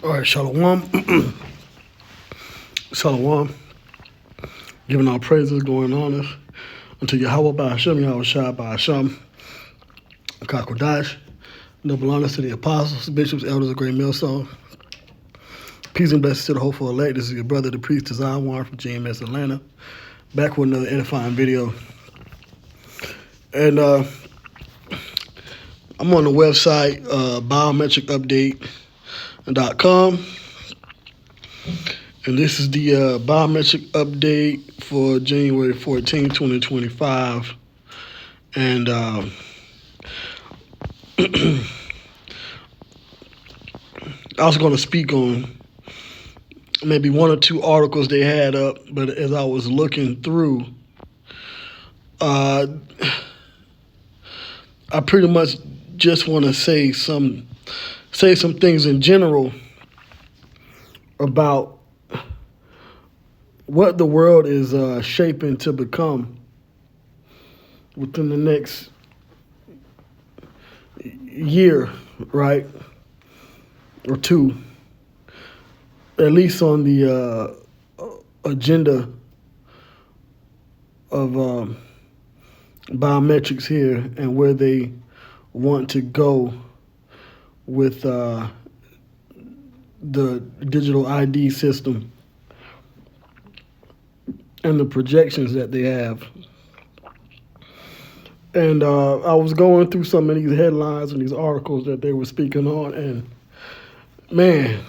All right, Shalom. Shalom. Giving our praises, going on us unto Yahweh by Hashem, Yahweh Shai by Hashem, Kakodash. Noble honors to the apostles, bishops, elders of Great Millstone. Peace and blessings to the hopeful elect. This is your brother, the priest, Design Warren from GMS Atlanta. Back with another edifying video. And I'm on the website, biometricupdate.com. And this is the biometric update for January 14, 2025. And I was going to speak on maybe one or two articles they had up, but as I was looking through, I pretty much just want to say some things in general about what the world is shaping to become within the next year, right, or two, at least on the agenda of biometrics here and where they want to go with the digital ID system and the projections that they have. And I was going through some of these headlines and these articles that they were speaking on, and man,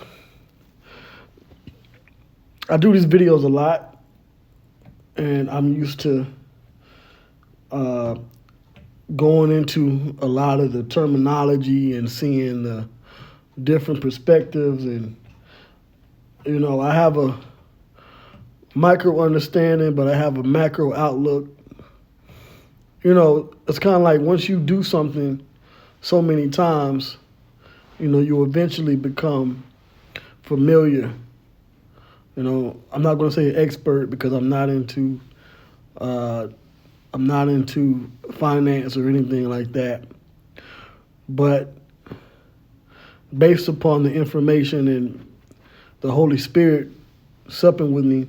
I do these videos a lot, and I'm used to going into a lot of the terminology and seeing the different perspectives. And, you know, I have a micro understanding, but I have a macro outlook. You know, it's kind of like once you do something so many times, you know, you eventually become familiar. You know, I'm not going to say expert because I'm not into finance or anything like that. But based upon the information and the Holy Spirit supping with me,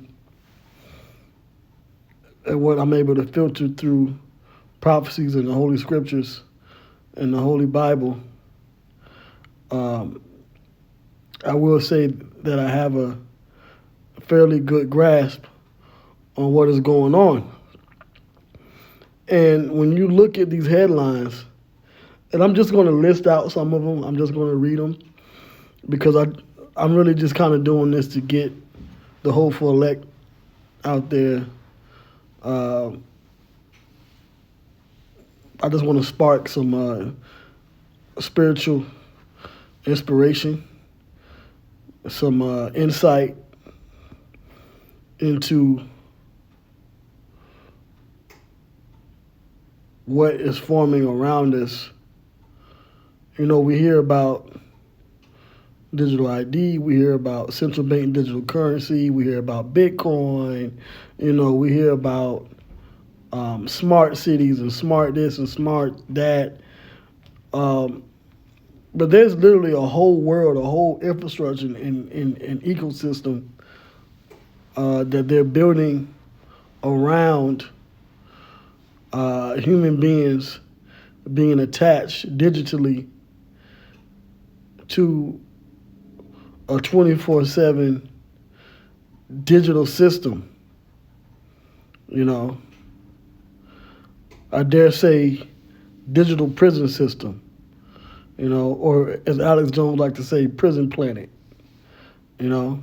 and what I'm able to filter through prophecies in the Holy Scriptures and the Holy Bible, I will say that I have a fairly good grasp on what is going on. And when you look at these headlines, and I'm just going to list out some of them, I'm just going to read them, because I'm really just kind of doing this to get the hopeful elect out there. I just want to spark some spiritual inspiration, some insight into what is forming around us. You know, we hear about digital ID, we hear about central bank digital currency, we hear about Bitcoin, you know, we hear about smart cities and smart this and smart that. But there's literally a whole world, a whole infrastructure and ecosystem that they're building around human beings being attached digitally to a 24/7 digital system. You know, I dare say digital prison system, you know, or as Alex Jones like to say, prison planet, you know.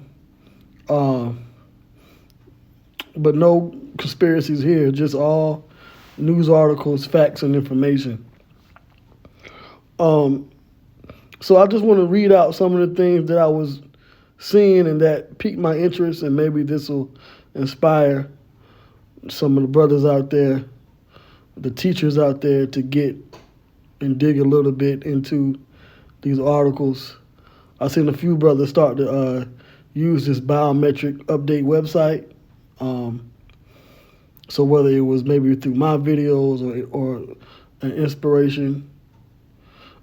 But no conspiracies here, just all news articles, facts, and information. So I just want to read out some of the things that I was seeing and that piqued my interest, and maybe this will inspire some of the brothers out there, the teachers out there, to get and dig a little bit into these articles. I've seen a few brothers start to use this biometric update website. So whether it was maybe through my videos or an inspiration,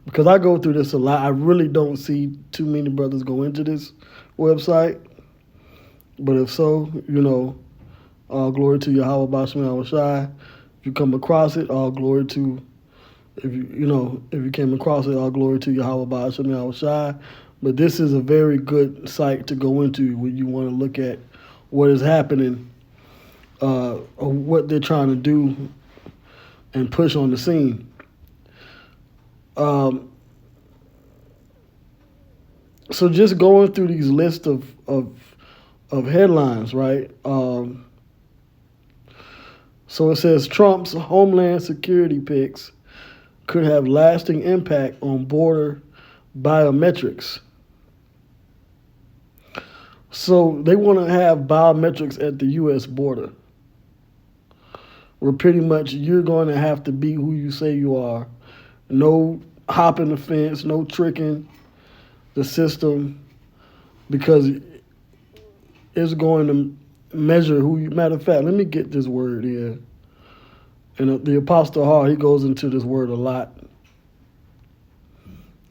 because I go through this a lot. I really don't see too many brothers go into this website. But if so, all glory to Yahweh Bashem Yahweh Shai. If you come across it, all glory to, if you came across it, all glory to Yahweh Bashem Yahweh Shai. But this is a very good site to go into when you want to look at what is happening, or what they're trying to do and push on the scene. So just going through these lists of headlines, right? So it says Trump's Homeland Security picks could have lasting impact on border biometrics. So they want to have biometrics at the U.S. border, where pretty much you're going to have to be who you say you are. No hopping the fence, no tricking the system, because it's going to measure who you. Matter of fact, let me get this word here. And the Apostle Hall, he goes into this word a lot.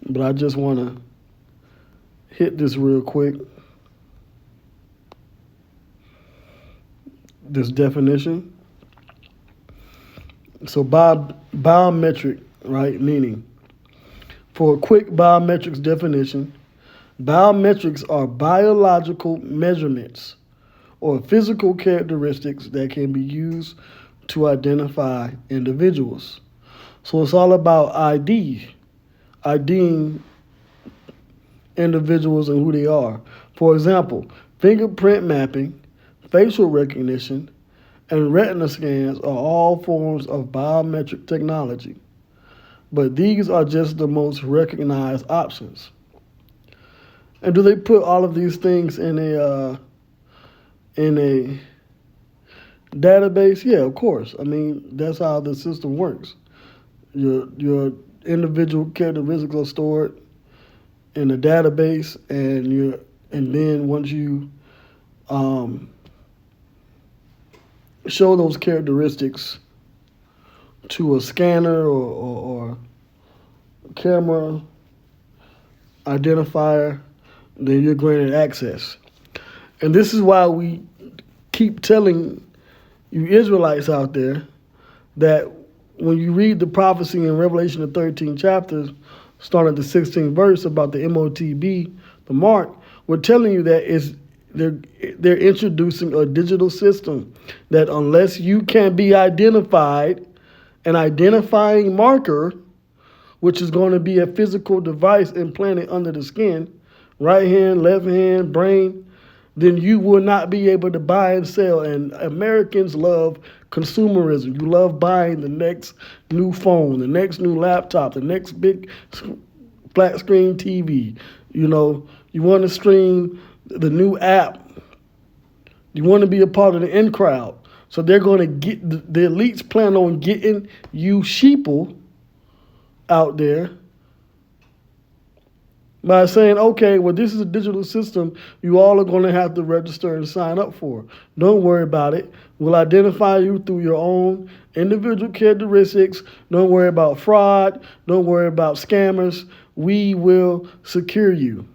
But I just want to hit this real quick. This definition. So biometric, right, meaning, for a quick biometrics definition, biometrics are biological measurements or physical characteristics that can be used to identify individuals. So it's all about IDing individuals and who they are. For example, fingerprint mapping, facial recognition, and retina scans are all forms of biometric technology. But these are just the most recognized options. And do they put all of these things in a database? Yeah, of course. I mean, that's how the system works. Your individual characteristics are stored in a database, and then once you show those characteristics to a scanner or camera identifier, then you're granted access. And this is why we keep telling you Israelites out there that when you read the prophecy in Revelation, the 13th chapter, starting at the 16th verse about the Motb, the mark, we're telling you that they're introducing a digital system that unless you can be identified, an identifying marker, which is going to be a physical device implanted under the skin, right hand, left hand, brain, then you will not be able to buy and sell. And Americans love consumerism. You love buying the next new phone, the next new laptop, the next big flat screen TV. You want to stream the new app. You want to be a part of the in crowd. So they're going to get, the elites plan on getting you sheeple out there by saying, okay, well, this is a digital system you all are going to have to register and sign up for. Don't worry about it. We'll identify you through your own individual characteristics. Don't worry about fraud. Don't worry about scammers. We will secure you.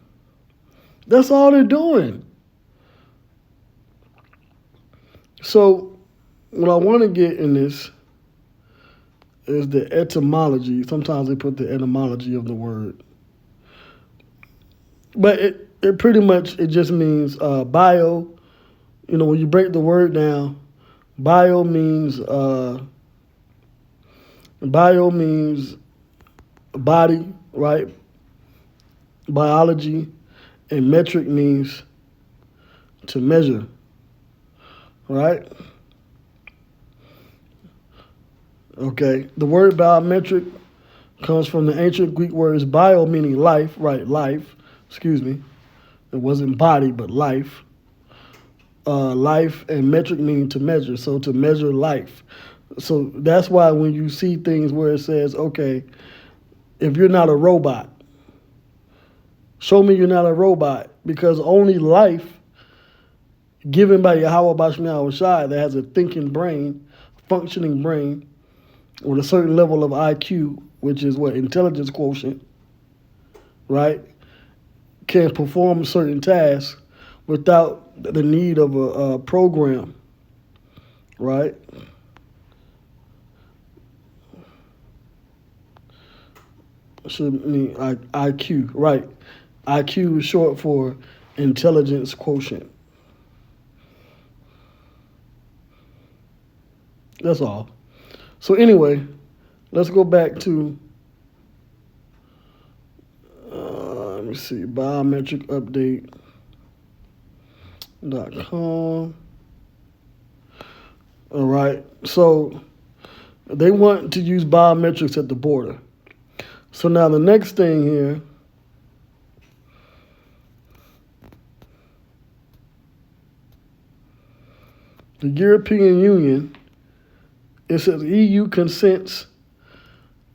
That's all they're doing. So what I want to get in this is the etymology. Sometimes they put the etymology of the word. But it pretty much, it just means bio. When you break the word down, bio means body, right? Biology. And metric means to measure, right? Okay. The word biometric comes from the ancient Greek words bio, meaning life, right? Life. Excuse me. It wasn't body, but life. Life, and metric meaning to measure. So to measure life. So that's why when you see things where it says, okay, if you're not a robot, show me you're not a robot, because only life given by Yahweh Bashem Yahweh Shai that has a thinking brain, functioning brain, with a certain level of IQ, which is what? Intelligence quotient, right, can perform certain tasks without the need of a program, right? Should mean IQ, right? IQ is short for intelligence quotient. That's all. So anyway, let's go back to let me see, biometricupdate.com. All right. So they want to use biometrics at the border. So now the next thing here, the European Union, it says EU consents.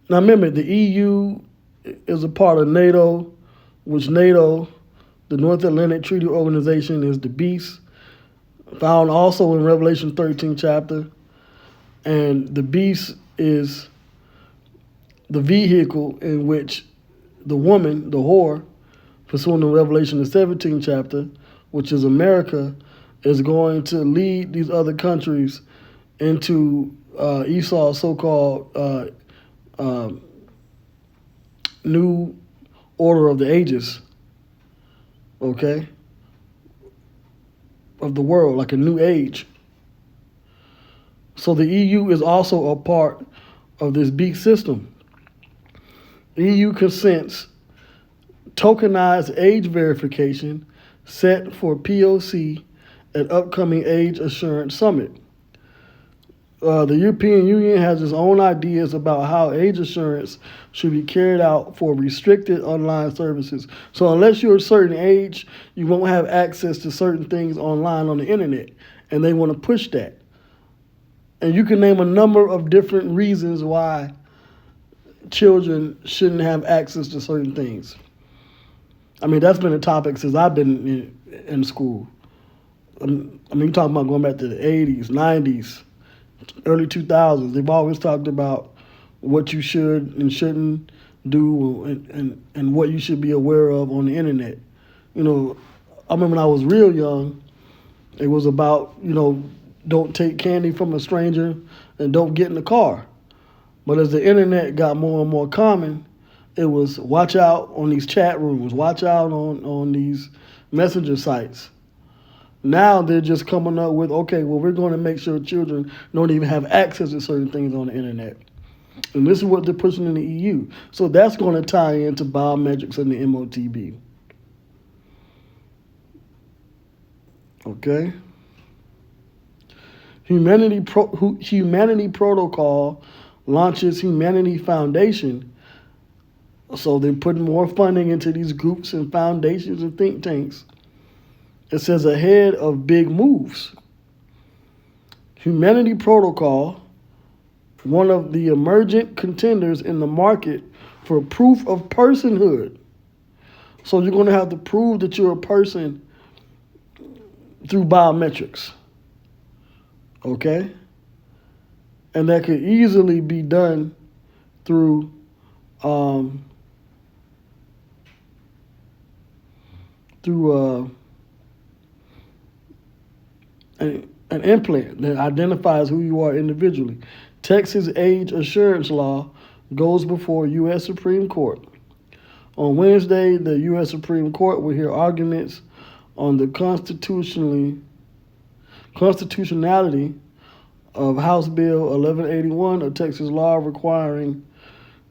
Now remember, the EU is a part of NATO, which NATO, the North Atlantic Treaty Organization, is the beast, found also in Revelation 13 chapter. And the beast is the vehicle in which the woman, the whore, pursuant to Revelation the 17th chapter, which is America, is going to lead these other countries into Esau's so-called new order of the ages, okay, of the world, like a new age. So the EU is also a part of this beak system. EU consents tokenized age verification set for POC at upcoming Age Assurance Summit. The European Union has its own ideas about how age assurance should be carried out for restricted online services. So unless you're a certain age, you won't have access to certain things online on the internet, and they want to push that. And you can name a number of different reasons why children shouldn't have access to certain things. I mean, that's been a topic since I've been in school. I mean, you're talking about going back to the 80s, 90s, early 2000s. They've always talked about what you should and shouldn't do and what you should be aware of on the internet. You know, I remember when I was real young, it was about, don't take candy from a stranger and don't get in the car. But as the internet got more and more common, it was watch out on these chat rooms, watch out on these messenger sites. Now they're just coming up with, okay, well, we're going to make sure children don't even have access to certain things on the internet. And this is what they're pushing in the EU. So that's going to tie into biometrics and the Motb. Okay? Humanity Protocol launches Humanity Foundation. So they're putting more funding into these groups and foundations and think tanks. It says ahead of big moves. Humanity Protocol, one of the emergent contenders in the market for proof of personhood. So you're going to have to prove that you're a person through biometrics. Okay? And that could easily be done through an implant that identifies who you are individually. Texas age assurance law goes before U.S. Supreme Court. On Wednesday, the U.S. Supreme Court will hear arguments on the constitutionality of House Bill 1181, a Texas law requiring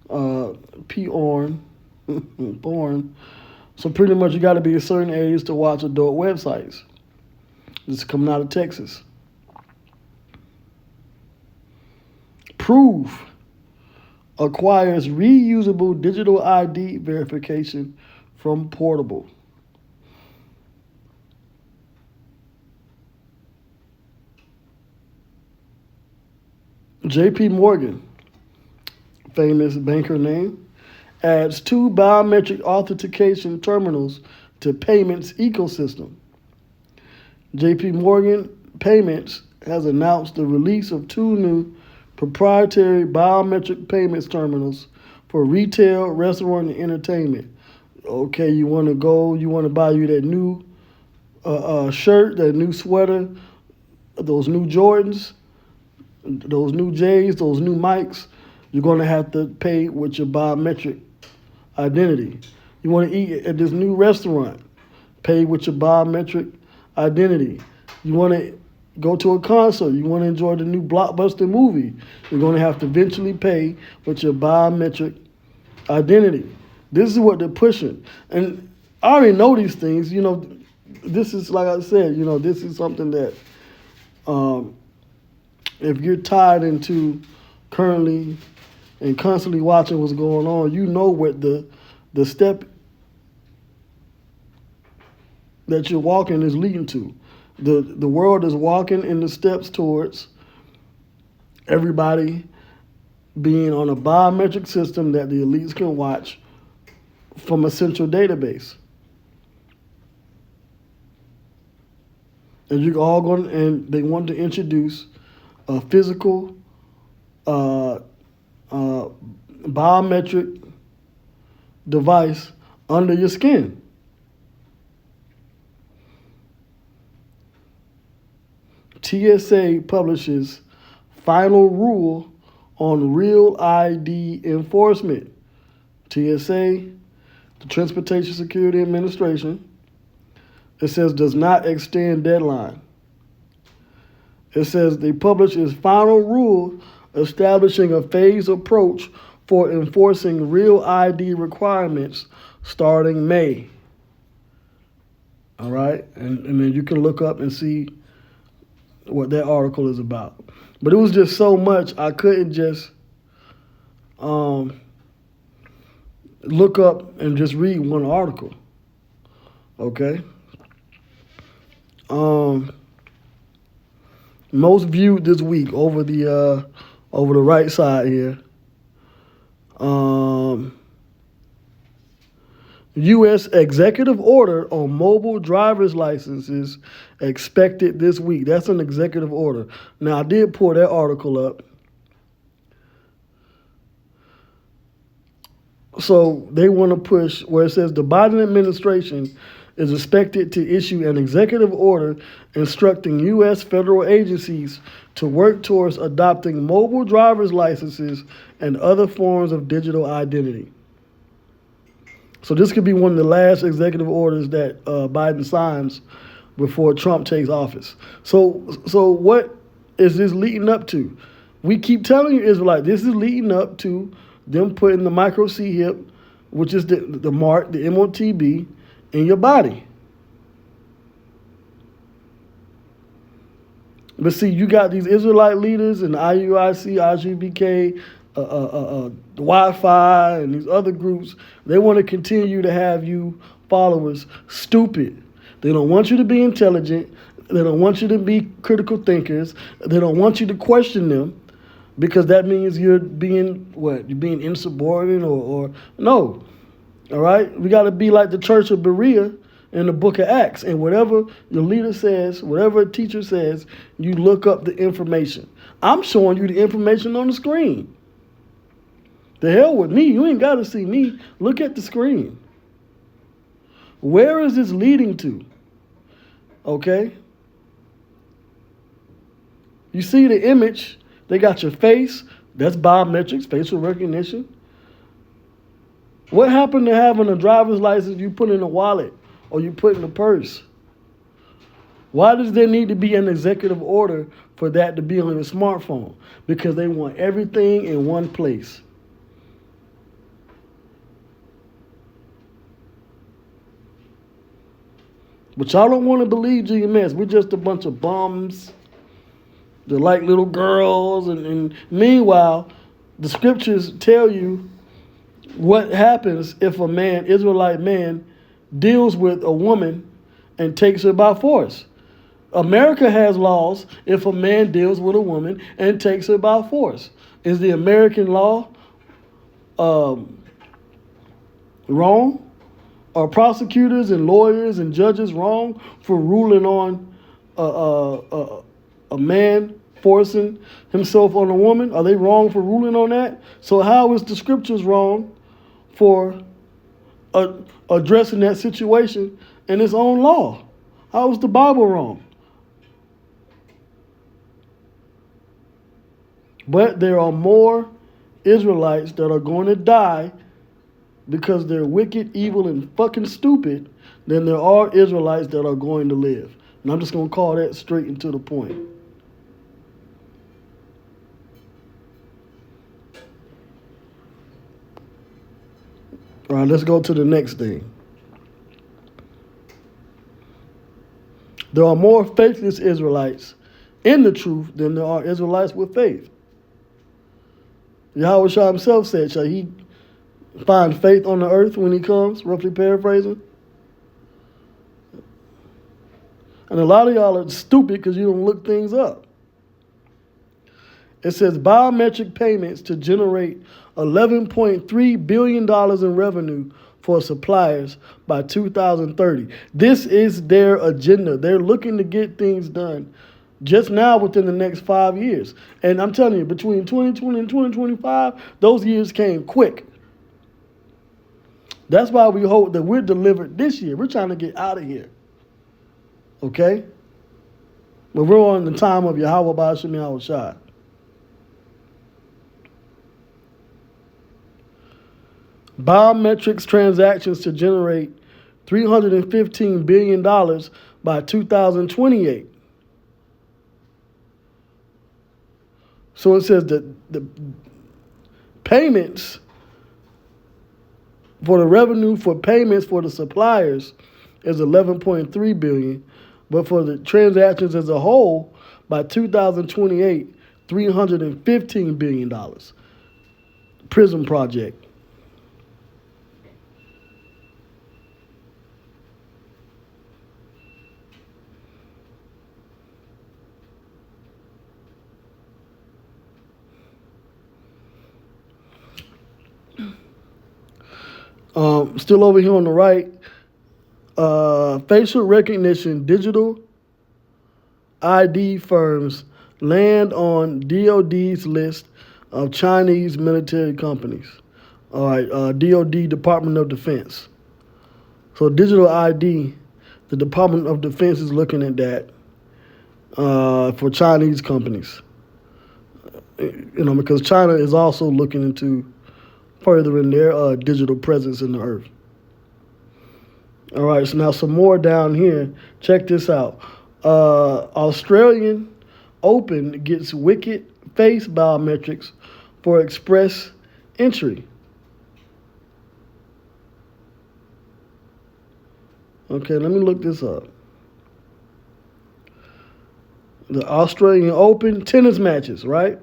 porn. So pretty much you got to be a certain age to watch adult websites. This is coming out of Texas. Proof acquires reusable digital ID verification from Portable. JP Morgan, famous banker name, adds 2 biometric authentication terminals to payments ecosystem. JP Morgan Payments has announced the release of 2 new proprietary biometric payments terminals for retail, restaurant, and entertainment. Okay, you want to go, you want to buy you that new shirt, that new sweater, those new Jordans, those new J's, those new mics. You're going to have to pay with your biometric identity. You want to eat at this new restaurant, pay with your biometric identity. You want to go to a concert, you want to enjoy the new blockbuster movie, you're going to have to eventually pay with your biometric identity. This is what they're pushing. And I already know these things. This is, like I said, this is something that if you're tied into currently and constantly watching what's going on, you know what the step that you're walking is leading to. The world is walking in the steps towards everybody being on a biometric system that the elites can watch from a central database. And they want to introduce a physical biometric device under your skin. TSA publishes final rule on real ID enforcement. TSA, the Transportation Security Administration, it says does not extend deadline. It says they publish its final rule establishing a phased approach for enforcing real ID requirements starting May. All right, and then you can look up and see what that article is about. But it was just so much, I couldn't just look up and just read one article. Okay. Most viewed this week over the right side here. U.S. executive order on mobile driver's licenses expected this week. That's an executive order. Now, I did pull that article up. So they want to push where it says the Biden administration is expected to issue an executive order instructing U.S. federal agencies to work towards adopting mobile driver's licenses and other forms of digital identity. So this could be one of the last executive orders that Biden signs before Trump takes office. So what is this leading up to? We keep telling you, Israelites, this is leading up to them putting the micro C hip, which is the mark, the Motb, in your body. But see, you got these Israelite leaders and the IUIC, IGBK, the Wi-Fi, and these other groups. They want to continue to have you followers stupid. They don't want you to be intelligent. They don't want you to be critical thinkers. They don't want you to question them, because that means you're being what? You're being insubordinate or no. All right? We got to be like the Church of Berea in the book of Acts. And whatever your leader says, whatever a teacher says, you look up the information. I'm showing you the information on the screen. The hell with me. You ain't got to see me. Look at the screen. Where is this leading to? Okay? You see the image. They got your face. That's biometrics, facial recognition. What happened to having a driver's license you put in a wallet or you put in a purse? Why does there need to be an executive order for that to be on your smartphone? Because they want everything in one place. But y'all don't want to believe GMS. We're just a bunch of bums. They're like little girls. And meanwhile, the scriptures tell you what happens if a man, Israelite man, deals with a woman and takes her by force. America has laws if a man deals with a woman and takes her by force. Is the American law wrong? Are prosecutors and lawyers and judges wrong for ruling on a man forcing himself on a woman? Are they wrong for ruling on that? So how is the scriptures wrong for addressing that situation in its own law. How was the Bible wrong? But there are more Israelites that are going to die because they're wicked, evil, and fucking stupid than there are Israelites that are going to live. And I'm just going to call that straight and to the point. All right, let's go to the next thing. There are more faithless Israelites in the truth than there are Israelites with faith. Yahweh Shah himself said, shall he find faith on the earth when he comes? Roughly paraphrasing. And a lot of y'all are stupid because you don't look things up. It says biometric payments to generate $11.3 billion in revenue for suppliers by 2030. This is their agenda. They're looking to get things done just now within the next 5 years. And I'm telling you, between 2020 and 2025, those years came quick. That's why we hope that we're delivered this year. We're trying to get out of here. Okay? But we're on the time of Yahweh Ba'ashem Yahweh Shai. Biometrics transactions to generate $315 billion by 2028. So it says that the payments for the revenue for payments for the suppliers is $11.3 billion, but for the transactions as a whole, by 2028, $315 billion. Prism Project. Still over here on the right, facial recognition digital ID firms land on DOD's list of Chinese military companies. All right, DOD, Department of Defense. So digital ID, the Department of Defense is looking at that for Chinese companies. Because China is also looking into furthering their digital presence in the earth. All right, so now some more down here. Check this out. Australian Open gets wicked face biometrics for express entry. Okay, let me look this up. The Australian Open tennis matches, right?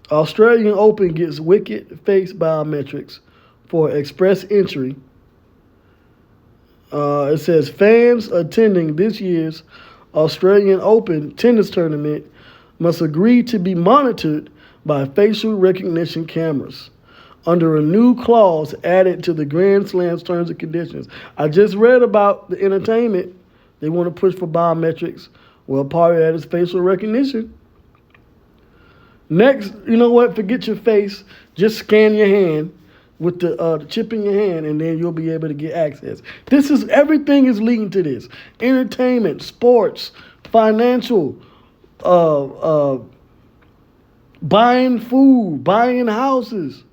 Australian Open gets wicked face biometrics for express entry. It says fans attending this year's Australian Open tennis tournament must agree to be monitored by facial recognition cameras under a new clause added to the Grand Slam's terms and conditions. I just read about the entertainment. They want to push for biometrics. Well, part of that is facial recognition. Next, you know what? Forget your face. Just scan your hand with the chip in your hand, and then you'll be able to get access. Everything is leading to this. Entertainment, sports, financial, buying food, buying houses.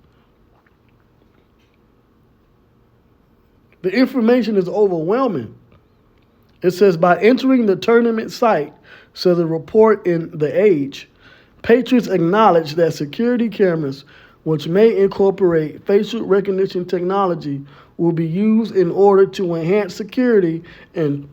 The information is overwhelming. It says, by entering the tournament site, says a report in The Age, patrons acknowledge that security cameras, which may incorporate facial recognition technology, will be used in order to enhance security and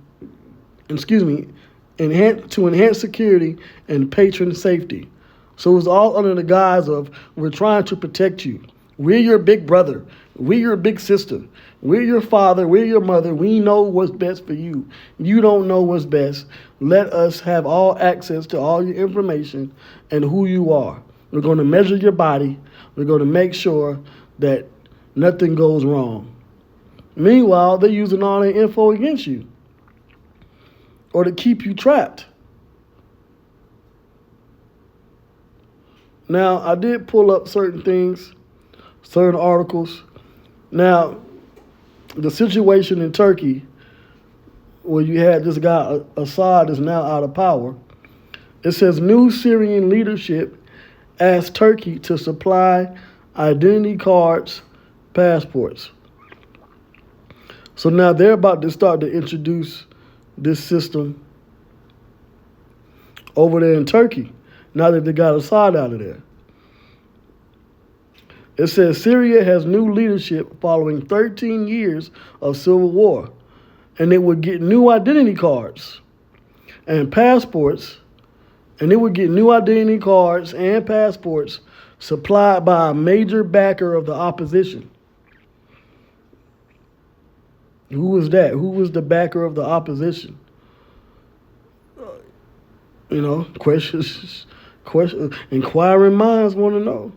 enhance security and patron safety. So it's all under the guise of we're trying to protect you. We're your big brother. We're your big sister. We're your father. We're your mother. We know what's best for you. You don't know what's best. Let us have all access to all your information and who you are. We're going to measure your body. We're going to make sure that nothing goes wrong. Meanwhile, they're using all their info against you or to keep you trapped. Now, I did pull up certain things, certain articles Now, the situation in Turkey, where you had this guy Assad is now out of power, it says new Syrian leadership asked Turkey to supply identity cards, passports. So now they're about to start to introduce this system over there in Turkey, now that they got Assad out of there. It says Syria has new leadership following 13 years of civil war, and they would get new identity cards and passports, and they would get new identity cards and passports supplied by a major backer of the opposition. Who was that? Who was the backer of the opposition? Questions. Inquiring minds want to know.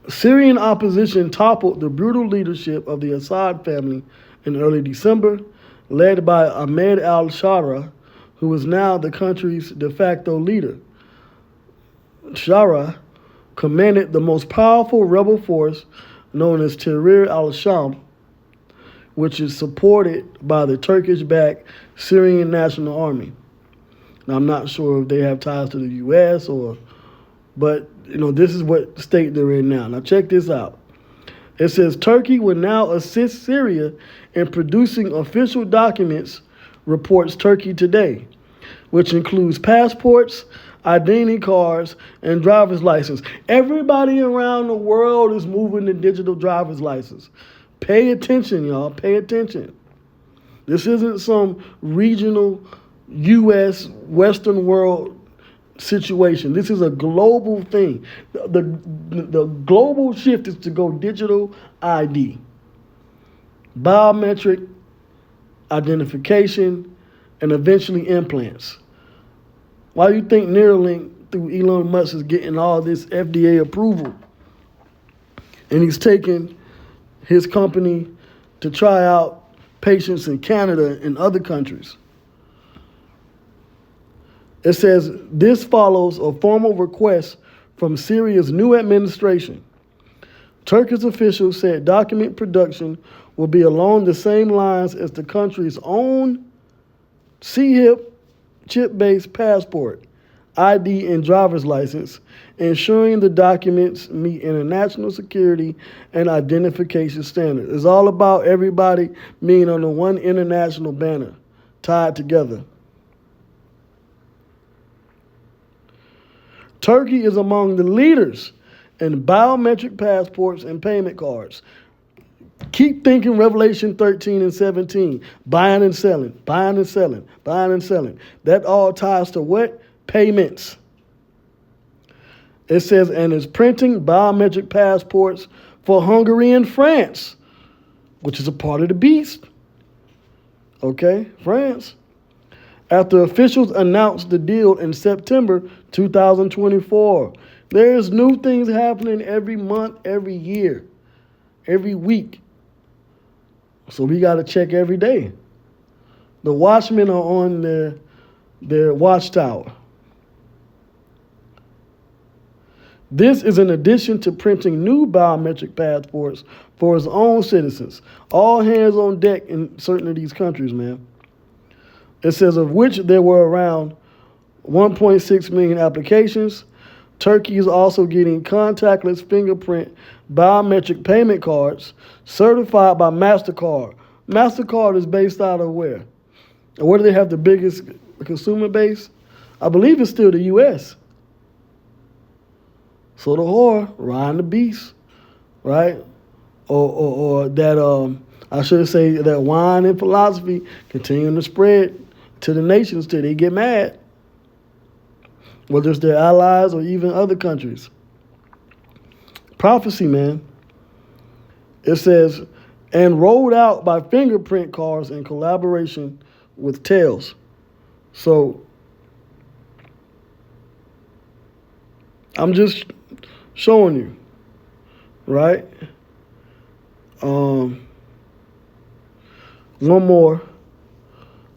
Syrian opposition toppled the brutal leadership of the Assad family in early December, led by Ahmed al-Shara, who is now the country's de facto leader. Shara commanded the most powerful rebel force known as Tahrir al-Sham, which is supported by the Turkish-backed Syrian National Army. Now, I'm not sure if they have ties to the U.S. but this is what state they're in now. Now, check this out. It says Turkey will now assist Syria in producing official documents, reports Turkey Today, which includes passports, identity cards, and driver's license. Everybody around the world is moving to digital driver's license. Pay attention, y'all. Pay attention. This isn't some regional U.S. Western world situation. This is a global thing. The global shift is to go digital ID, biometric identification, and eventually implants. Why do you think Neuralink through Elon Musk is getting all this FDA approval? And he's taking his company to try out patients in Canada and other countries. It says this follows a formal request from Syria's new administration. Turkish officials said document production will be along the same lines as the country's own CHIP chip-based passport, ID, and driver's license, ensuring the documents meet international security and identification standards. It's all about everybody being on the one international banner, tied together. Turkey is among the leaders in biometric passports and payment cards. Keep thinking Revelation 13 and 17. Buying and selling, buying and selling, buying and selling. That all ties to what? Payments. It says, and is printing biometric passports for Hungary and France, which is a part of the beast. Okay, France. After officials announced the deal in September 2024, there's new things happening every month, every year, every week. So we got to check every day. The watchmen are on their watchtower. This is in addition to printing new biometric passports for its own citizens. All hands on deck in certain of these countries, man. It says of which there were around 1.6 million applications. Turkey is also getting contactless fingerprint biometric payment cards certified by MasterCard. MasterCard is based out of where? And where do they have the biggest consumer base? I believe it's still the U.S. So the whore, riding the beast, right? Or that, I should say that wine and philosophy continuing to spread to the nations till they get mad, whether it's their allies or even other countries. Prophecy, man. It says, and rolled out by fingerprint cards in collaboration with Tails. So I'm just showing you, right? One more.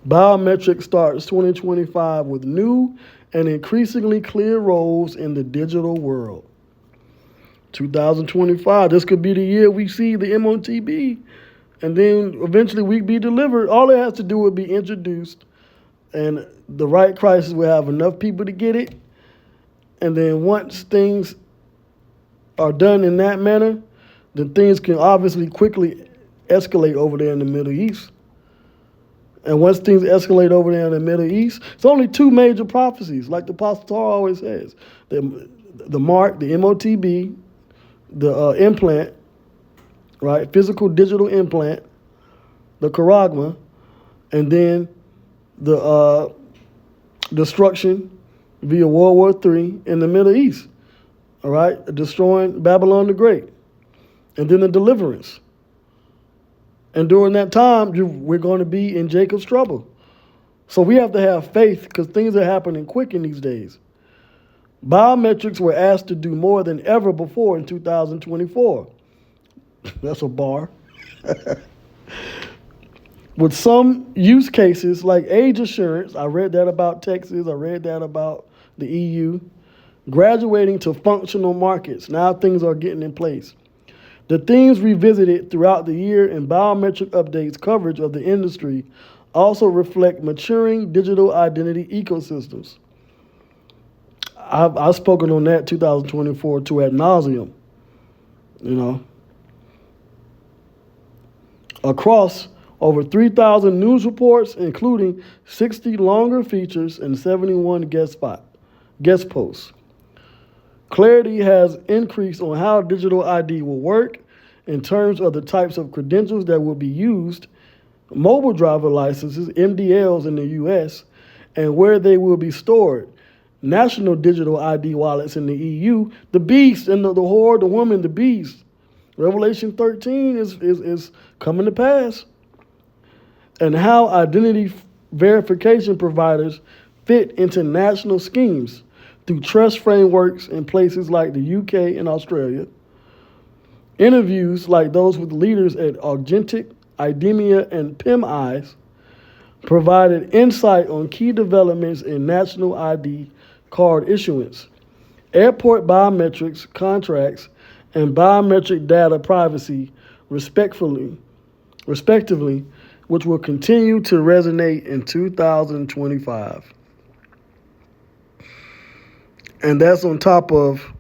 Biometric starts 2025 with new and increasingly clear roles in the digital world. 2025. This could be the year we see the Motb, and then eventually we be delivered. All it has to do is be introduced, and the right crisis will have enough people to get it. And then once things are done in that manner, then things can obviously quickly escalate over there in the Middle East. And once things escalate over there in the Middle East, it's only two major prophecies, like the Apostle Paul always says. The mark, the Motb, the implant, right? Physical digital implant, the charagma, and then the destruction via World War III in the Middle East, all right? Destroying Babylon the Great, and then the deliverance. And during that time, we're going to be in Jacob's trouble. So we have to have faith because things are happening quick in these days. Biometrics were asked to do more than ever before in 2024. That's a bar. With some use cases like age assurance, I read that about Texas, I read that about the EU, graduating to functional markets. Now things are getting in place. The themes revisited throughout the year in biometric updates coverage of the industry also reflect maturing digital identity ecosystems. I've spoken on that 2024 to ad nauseum, across over 3,000 news reports, including 60 longer features and 71 guest posts. Clarity has increased on how digital ID will work in terms of the types of credentials that will be used, mobile driver licenses, MDLs in the U.S., and where they will be stored. National digital ID wallets in the EU, the beast and the whore, the woman, the beast. Revelation 13 is coming to pass. And how identity verification providers fit into national schemes through trust frameworks in places like the UK and Australia. Interviews like those with leaders at Augmentic, IDEMIA, and PIMEYES provided insight on key developments in national ID card issuance, airport biometrics contracts, and biometric data privacy, respectively, which will continue to resonate in 2025. And that's on top of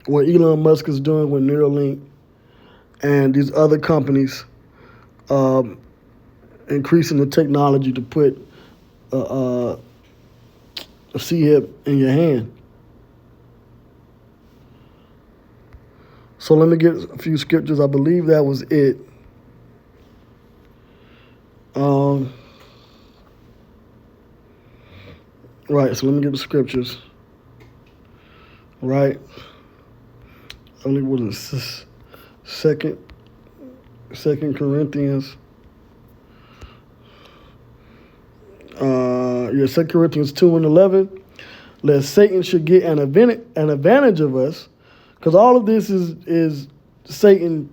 what Elon Musk is doing with Neuralink and these other companies increasing the technology to put a C-hip in your hand. So let me get a few scriptures. I believe that was it. Right, so let me get the scriptures. Right. I believe what is this? Second Corinthians. 2 Corinthians 2:11. Lest Satan should get an advantage of us, because all of this is Satan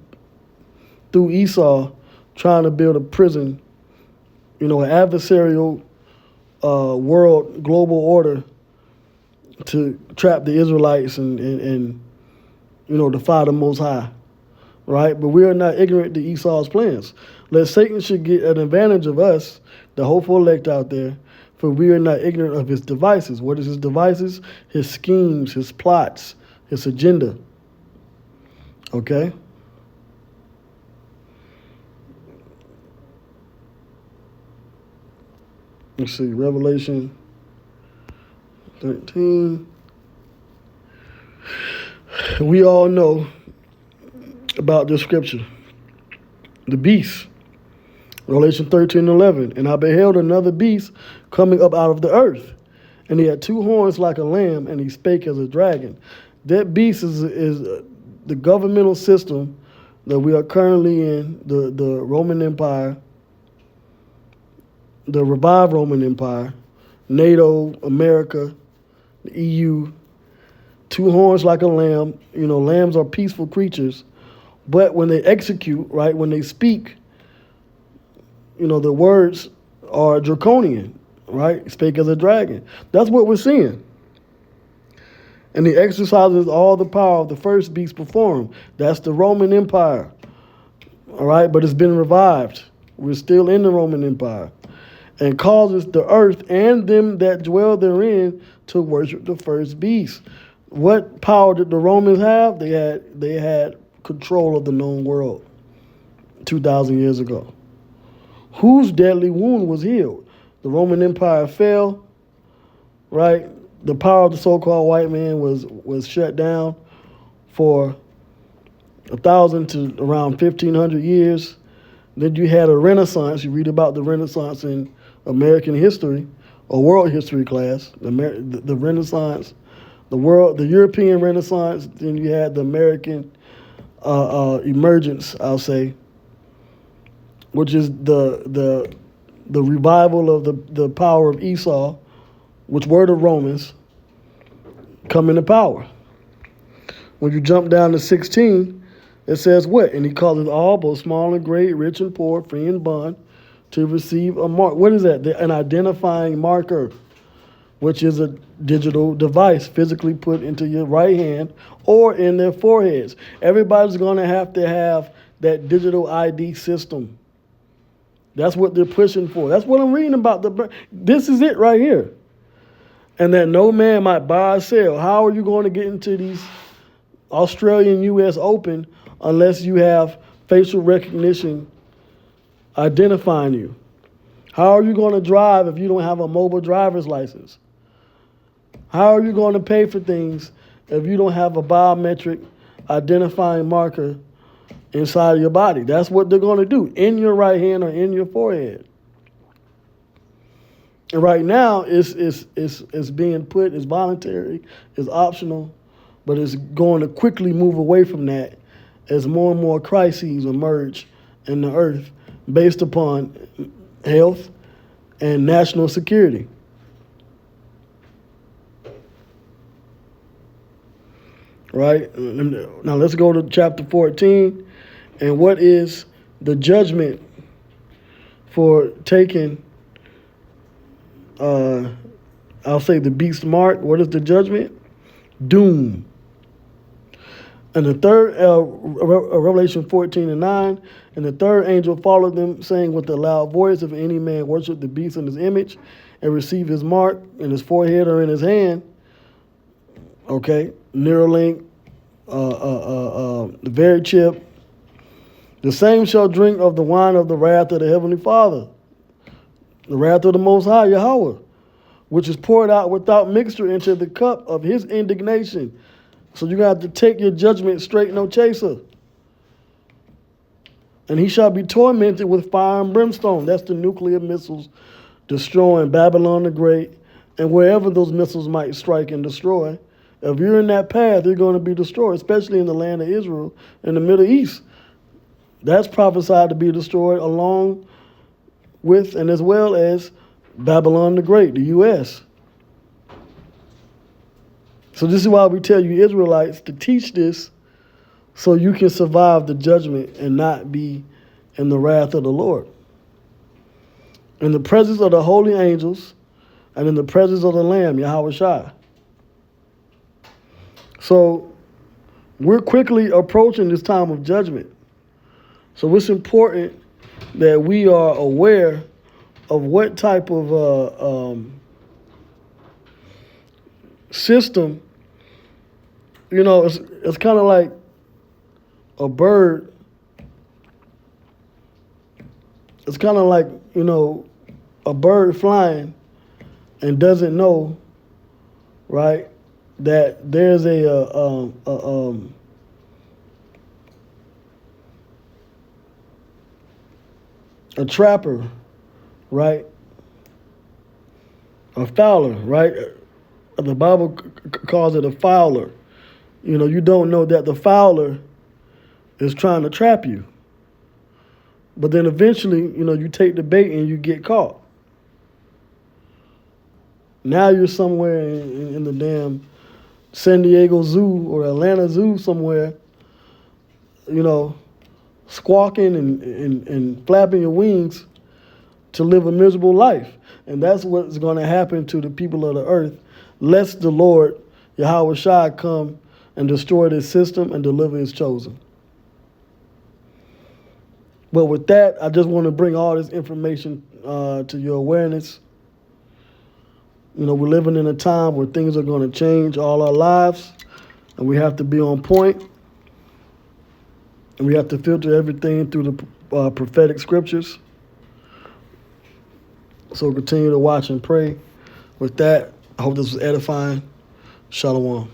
through Esau trying to build a prison, an adversarial world, global order to trap the Israelites and defy the Most High, right? But we are not ignorant to Esau's plans. Lest Satan should get an advantage of us, the hopeful elect out there, for we are not ignorant of his devices. What is his devices? His schemes, his plots, his agenda. Okay? Let's see, Revelation 13. We all know about this scripture. The beast. Revelation 13:11. And I beheld another beast coming up out of the earth. And he had two horns like a lamb, and he spake as a dragon. That beast is the governmental system that we are currently in, the Roman Empire, the revived Roman Empire, NATO, America, the EU. Two horns like a lamb. Lambs are peaceful creatures. But when they execute, right, when they speak, the words are draconian, right? Spake as a dragon. That's what we're seeing. And he exercises all the power of the first beast before him. That's the Roman Empire. All right, but it's been revived. We're still in the Roman Empire. And causes the earth and them that dwell therein to worship the first beast. What power did the Romans have? They had control of the known world 2,000 years ago. Whose deadly wound was healed? The Roman Empire fell, right? The power of the so-called white man was shut down for 1,000 to around 1,500 years. Then you had a Renaissance. You read about the Renaissance in American history or world history class. The Renaissance, the European Renaissance. Then you had the American emergence, I'll say, which is the revival of the power of Esau, which were the Romans, coming to power. When you jump down to 16, it says what? And he causes all, both small and great, rich and poor, free and bond, to receive a mark. What is that? An identifying marker, which is a digital device physically put into your right hand or in their foreheads. Everybody's going to have that digital ID system. That's what they're pushing for. That's what I'm reading about. This is it right here. And that no man might buy or sell. How are you going to get into these Australian U.S. Open unless you have facial recognition identifying you? How are you going to drive if you don't have a mobile driver's license? How are you going to pay for things if you don't have a biometric identifying marker inside of your body? That's what they're going to do in your right hand or in your forehead. And right now, it's being put, it's voluntary, it's optional, but it's going to quickly move away from that as more and more crises emerge in the earth based upon health and national security. Right? Now let's go to chapter 14. And what is the judgment for taking, I'll say the beast mark? What is the judgment? Doom. And the third, Revelation 14:9, and the third angel followed them, saying with a loud voice, if any man worship the beast in his image and receive his mark in his forehead or in his hand, okay, Neuralink, the very chip, the same shall drink of the wine of the wrath of the heavenly Father, the wrath of the Most High, Yahweh, which is poured out without mixture into the cup of his indignation. So you're going to have to take your judgment straight, no chaser. And he shall be tormented with fire and brimstone. That's the nuclear missiles destroying Babylon the Great and wherever those missiles might strike and destroy. If you're in that path, you're going to be destroyed, especially in the land of Israel in the Middle East. That's prophesied to be destroyed along with and as well as Babylon the Great, the U.S. So this is why we tell you Israelites to teach this so you can survive the judgment and not be in the wrath of the Lord. In the presence of the holy angels and in the presence of the Lamb, Yahweh Shai. So we're quickly approaching this time of judgment. So it's important that we are aware of what type of system. You know, it's kind of like a bird. It's kind of like, you know, a bird flying and doesn't know, right, that there's a trapper, right, a fowler, right? The Bible calls it a fowler. You know, you don't know that the fowler is trying to trap you. But then eventually, you know, you take the bait and you get caught. Now you're somewhere in the damn San Diego Zoo or Atlanta Zoo somewhere, you know, squawking and flapping your wings to live a miserable life. And that's what's going to happen to the people of the earth, lest the Lord Yahweh Shai come and destroy this system and deliver his chosen. But with that, I just want to bring all this information to your awareness. You know, we're living in a time where things are going to change all our lives, and we have to be on point, and we have to filter everything through the prophetic scriptures. So continue to watch and pray. With that, I hope this was edifying. Shalom.